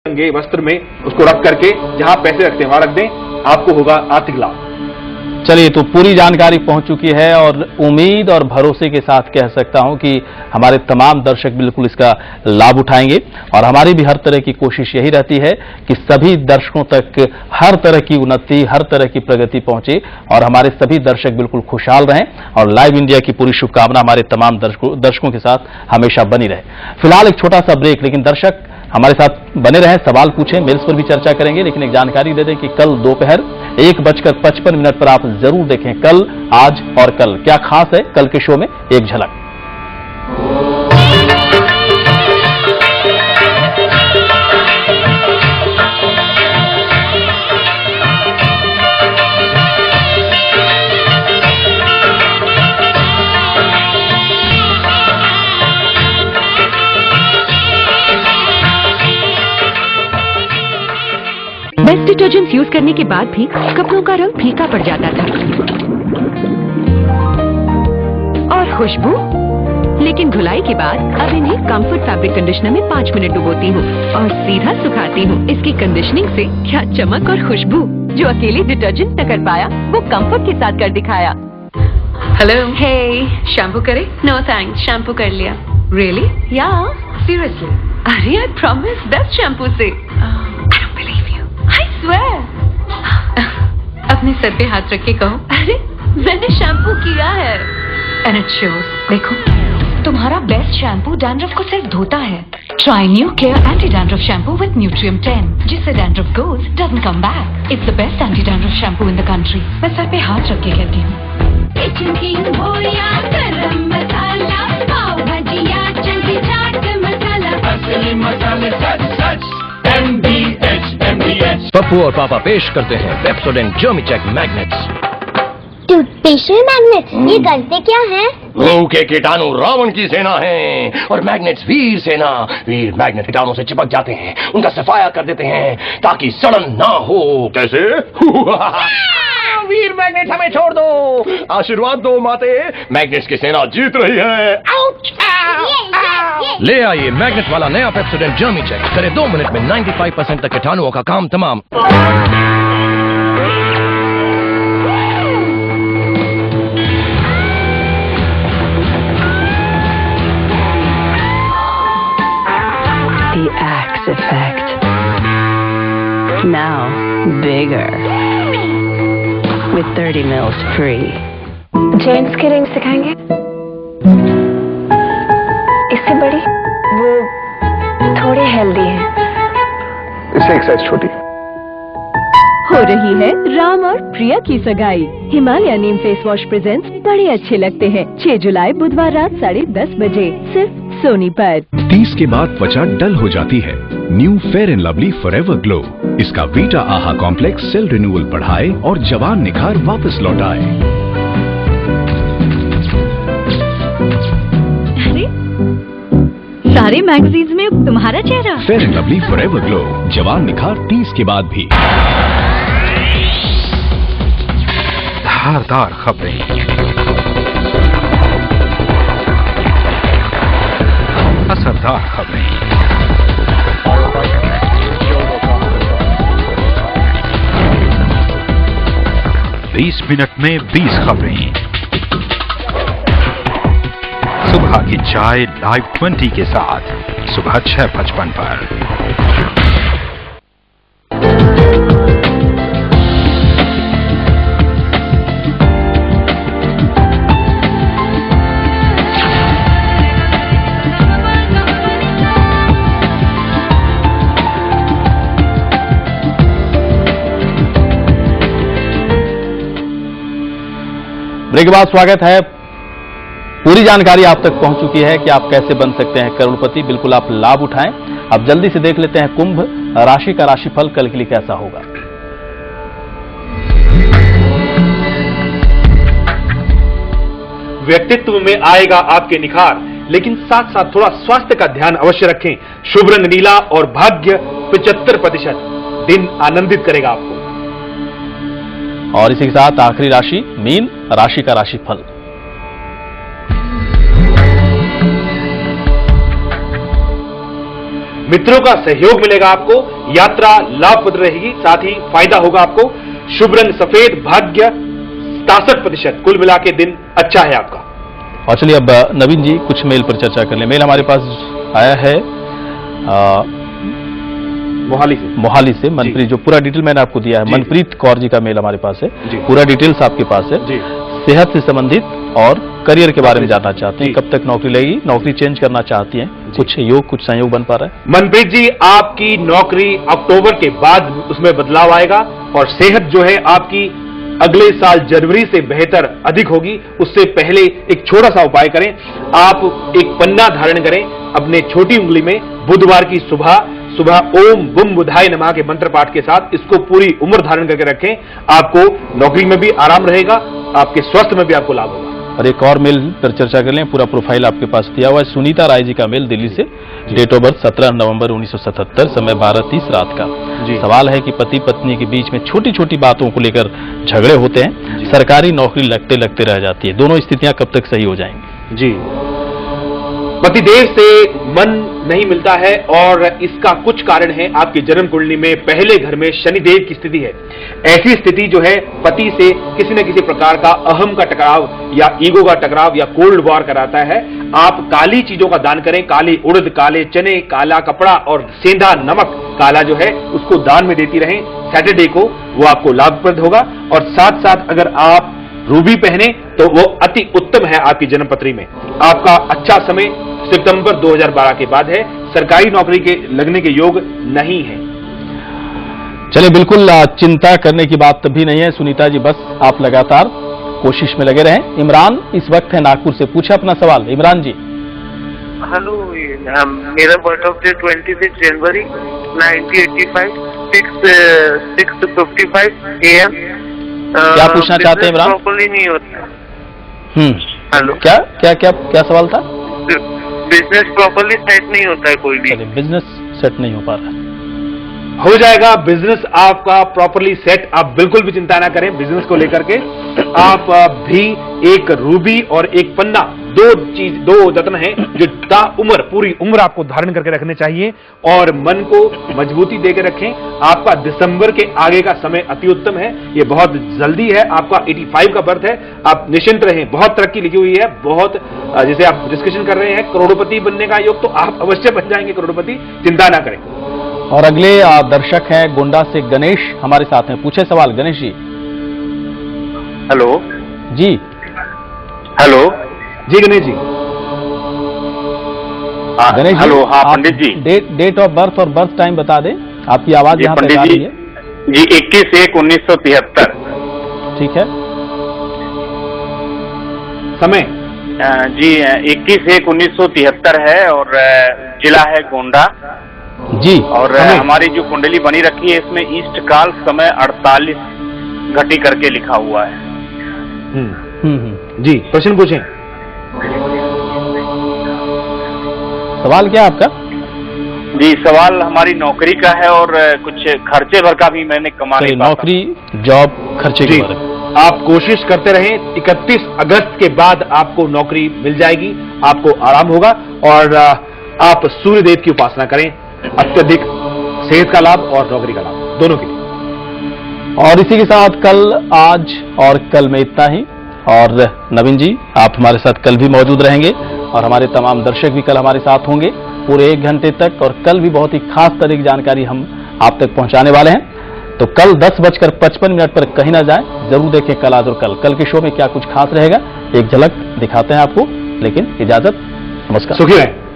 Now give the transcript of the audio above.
रंगे वस्त्र में उसको रख करके जहां पैसे रखते हैं वहां रख दें, आपको होगा आर्थिक लाभ। चलिए, तो पूरी जानकारी पहुंच चुकी है और उम्मीद और भरोसे के साथ कह सकता हूं कि हमारे तमाम दर्शक बिल्कुल इसका लाभ उठाएंगे और हमारी भी हर तरह की कोशिश यही रहती है कि सभी दर्शकों तक हर तरह की उन्नति, हर तरह की प्रगति पहुंचे और हमारे सभी दर्शक बिल्कुल खुशहाल रहें और लाइव इंडिया की पूरी शुभकामना हमारे तमाम दर्शकों के साथ हमेशा बनी रहे। फिलहाल एक छोटा सा ब्रेक, लेकिन दर्शक हमारे साथ बने रहें, सवाल पूछें, मेल्स पर भी चर्चा करेंगे, लेकिन एक जानकारी दे दें कि कल दोपहर 1:55 पर आप जरूर देखें कल, आज और कल क्या खास है कल के शो में, एक झलक। बेस्ट डिटर्जेंट्स यूज करने के बाद भी कपड़ों का रंग फीका पड़ जाता था और खुशबू, लेकिन धुलाई के बाद अब इन्हें कंफर्ट फैब्रिक कंडीशनर में 5 मिनट डुबोती हूँ और सीधा सुखाती हूँ। इसकी कंडीशनिंग से क्या चमक और खुशबू जो अकेले डिटर्जेंट न कर पाया, वो कंफर्ट के साथ कर दिखाया। हेलो, हे, शैम्पू करे? नो थैंक्स, शैम्पू कर लिया। रियली? या सीरियसली? अरे आई प्रॉमिस बेस्ट शैम्पू से। अपने सर पे हाथ रख के कहो, अरे मैंने शैम्पू किया है। And it shows. देखो, तुम्हारा बेस्ट शैम्पू डैंड्रफ को सिर्फ धोता है। Try new care anti dandruff shampoo with Nutrium 10, जिससे dandruff goes doesn't come back. It's the best anti dandruff shampoo in the country. मैं सर पे हाथ रख के कहती हूँ। पप्पू और पापा पेश करते हैं पेप्सोडेंट जर्मीचेक मैग्नेट्स। टूथपेस्ट मैग्नेट्स, ये करते क्या हैं? लू के कीटाणु रावण की सेना है और मैग्नेट्स वीर सेना। वीर मैग्नेट कीटाणु से चिपक जाते हैं, उनका सफाया कर देते हैं ताकि सड़न ना हो। कैसे? वीर मैग्नेट हमें छोड़ दो, आशीर्वाद दो माते, मैग्नेट्स की सेना जीत रही है। ले आइए मैग्नेट वाला नया पेप्सोडेंट जर्मीचेक, करे 2 मिनट में 95% तक कीटाणुओं का काम तमाम। The Axe Effect. Now bigger. With 30 mils free. Gents की रेंज सिखाएंगे? इससे बड़ी? वो थोड़े हेल्दी हैं। इससे एक साइज छोटी। हो रही है राम और प्रिया की सगाई। हिमालय नीम फेस वॉश प्रेजेंट्स बड़े अच्छे लगते हैं। 6 जुलाई बुधवार रात 10:30 बजे सिर्फ सोनी पर। 30 के बाद त्वचा डल हो जाती है। New fair and lovely forever glow. इसका वीटा आहा कॉम्प्लेक्स सेल रिन्यूअल बढ़ाए और जवान निखार वापस लौटाए। सारे मैगजीन्स में तुम्हारा चेहरा। Fair and lovely forever glow, जवान निखार 30 के बाद भी। धारदार खबरें, असरदार खबरें, 20 मिनट में 20 खबरें। सुबह की चाय लाइव 20 के साथ सुबह 6:55 पर। ब्रेक के बाद स्वागत है। पूरी जानकारी आप तक पहुंच चुकी है कि आप कैसे बन सकते हैं करोड़पति। बिल्कुल आप लाभ उठाएं। अब जल्दी से देख लेते हैं कुंभ राशि का राशिफल कल के लिए कैसा होगा। व्यक्तित्व में आएगा आपके निखार, लेकिन साथ साथ थोड़ा स्वास्थ्य का ध्यान अवश्य रखें। शुभ रंग नीला और भाग्य 75%। दिन आनंदित करेगा आपको। और इसी के साथ आखिरी राशि मीन राशि का राशिफल। मित्रों का सहयोग मिलेगा आपको, यात्रा लाभप्रद रहेगी, साथ ही फायदा होगा आपको। शुभ रंग सफेद, भाग्य 67%, कुल मिला के दिन अच्छा है आपका। और चलिए अब नवीन जी कुछ मेल पर चर्चा कर लें। मेल हमारे पास आया है मोहाली से मनप्रीत, जो पूरा डिटेल मैंने आपको दिया है। मनप्रीत कौर जी का मेल हमारे पास है, पूरा डिटेल्स आपके पास है। सेहत से संबंधित और करियर के बारे में जानना चाहते हैं, कब तक नौकरी लगेगी, नौकरी चेंज करना चाहती हैं, कुछ योग कुछ संयोग बन पा रहा है। मनप्रीत जी, आपकी नौकरी अक्टूबर के बाद उसमें बदलाव आएगा और सेहत जो है आपकी अगले साल जनवरी से बेहतर अधिक होगी। उससे पहले एक छोटा सा उपाय करें, आप एक पन्ना धारण करें अपने छोटी उंगली में, बुधवार की सुबह ओम बुम बुधाय नमः के मंत्र पाठ के साथ इसको पूरी उम्र धारण करके रखें। आपको नौकरी में भी आराम रहेगा, आपके स्वास्थ्य में भी आपको लाभ होगा। और एक और मेल पर चर्चा कर लें, पूरा प्रोफाइल आपके पास दिया हुआ है। सुनीता राय जी का मेल दिल्ली से, डेट ऑफ बर्थ 17 नवंबर 1977, समय 12:30 रात का। सवाल है कि पति पत्नी के बीच में छोटी छोटी बातों को लेकर झगड़े होते हैं, सरकारी नौकरी लगते रह जाती है, दोनों स्थितियां कब तक सही हो जाएंगी? जी, पतिदेव से मन नहीं मिलता है और इसका कुछ कारण है आपकी जन्म कुंडली में पहले घर में शनिदेव की स्थिति है। ऐसी स्थिति जो है पति से किसी न किसी प्रकार का अहम का टकराव या ईगो का टकराव या कोल्ड वॉर कराता है। आप काली चीजों का दान करें, काली उड़द, काले चने, काला कपड़ा और सेंधा नमक काला जो है उसको दान में देती रहें सैटरडे को, वो आपको लाभप्रद होगा। और साथ साथ अगर आप रूबी पहने तो वो अति उत्तम है आपकी जन्मपत्री में। आपका अच्छा समय सितंबर 2012 के बाद है, सरकारी नौकरी के लगने के योग नहीं है। चलिए, बिल्कुल चिंता करने की बात तभी नहीं है सुनीता जी, बस आप लगातार कोशिश में लगे रहें। इमरान इस वक्त है नागपुर से, पूछे अपना सवाल। इमरान जी। हेलो, मेरा birth of day 26 January 1985, 6:55 AM। क्या पूछना चाहते हैं इमरान? प्रॉपर्ली नहीं होता। हेलो, क्या सवाल था? बिजनेस प्रॉपर्ली सेट नहीं होता है कोई भी। बिजनेस सेट नहीं हो पा रहा है। हो जाएगा बिजनेस आपका प्रॉपर्ली सेट, आप बिल्कुल भी चिंता ना करें बिजनेस को लेकर के। आप भी एक रूबी और एक पन्ना, दो रत्न हैं जो उम्र पूरी उम्र आपको धारण करके रखने चाहिए और मन को मजबूती देकर रखें। आपका दिसंबर के आगे का समय अति उत्तम है, ये बहुत जल्दी है। आपका 85 का बर्थ है, आप निश्चिंत रहें, बहुत तरक्की लिखी हुई है, बहुत जैसे आप डिस्कशन कर रहे हैं करोड़पति बनने का योग, तो आप अवश्य बन जाएंगे करोड़पति, चिंता ना करें। और अगले दर्शक हैं गोंडा से गणेश हमारे साथ हैं, पूछे सवाल गणेश जी। हेलो जी। हेलो जी गणेश जी। गणेश जी, हेलो। हाँ पंडित जी, डेट ऑफ बर्थ और बर्थ टाइम बता दें, आपकी आवाज यहाँ तक आ रही है। जी 21/1/1973। ठीक है। समय जी 21/1/1973 है और जिला है गोंडा जी। और हमारी जो कुंडली बनी रखी है इसमें ईस्ट काल समय 48 घटी करके लिखा हुआ है। जी, प्रश्न पूछें। सवाल क्या आपका? जी, सवाल हमारी नौकरी का है और कुछ खर्चे भर का भी मैंने कमा नहीं पाता। नौकरी, जॉब, खर्चे के बारे में आप कोशिश करते रहें। 31 अगस्त के बाद आपको नौकरी मिल जाएगी, आपको आराम होगा और आप सूर्य देव की उपासना करें, अत्यधिक सेहत का लाभ और नौकरी का लाभ दोनों के लिए। और इसी के साथ कल, आज और कल में इतना ही। और नवीन जी, आप हमारे साथ कल भी मौजूद रहेंगे और हमारे तमाम दर्शक भी कल हमारे साथ होंगे पूरे 1 घंटे तक। और कल भी बहुत ही खास तरह की जानकारी हम आप तक पहुंचाने वाले हैं, तो कल 10:55 पर कहीं ना जाएं, जरूर देखें कल, आज और कल के शो में क्या कुछ खास रहेगा, एक झलक दिखाते हैं आपको। लेकिन इजाजत, नमस्कार, सुखी रहें।